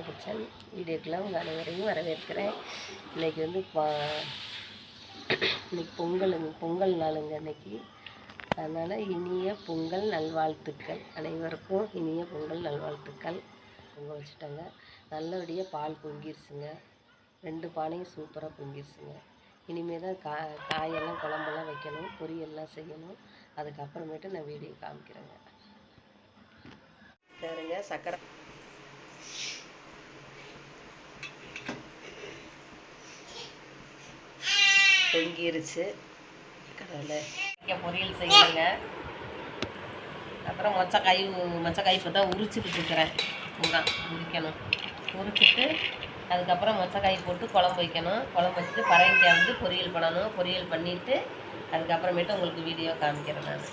Kitchen வீடியோக்கெல்லாம் உங்கள் அனைவரையும் வரவேற்கிறேன். இன்றைக்கி வந்து இன்னைக்கு பொங்கல் நாளுங்க இன்றைக்கி. அதனால் இனிய பொங்கல் நல்வாழ்த்துக்கள் அனைவருக்கும். இனிய பொங்கல் நல்வாழ்த்துக்கள். பொங்கல் வச்சுட்டாங்க, நல்லபடியாக பால் பொங்கிருச்சுங்க. 2 பானையும் சூப்பராக பொங்கிருச்சுங்க. இனிமேல் தான் காயெல்லாம் குழம்பெல்லாம் வைக்கணும், பொரியல்லாம் செய்யணும். அதுக்கப்புறமேட்டு நான் வீடியோ காமிக்கிறேங்க. பாருங்க, சக்கரை பொங்கிருச்சு. கடலை பொரியல் செய்யணுங்க. அப்புறம் மொச்சக்காய் இப்போ தான் உரிச்சுக்கிட்டு இருக்கிறேன். இதுதான் உரிக்கணும். உரிச்சிட்டு அதுக்கப்புறம் மொச்சக்காய் போட்டு குழம்பு வைக்கணும். குழம்பு வச்சுட்டு பரங்கிக்காய் வந்து பொரியல் பண்ணணும். பொரியல் பண்ணிவிட்டு அதுக்கப்புறமேட்டு உங்களுக்கு வீடியோ காமிக்கிறேன் நான்.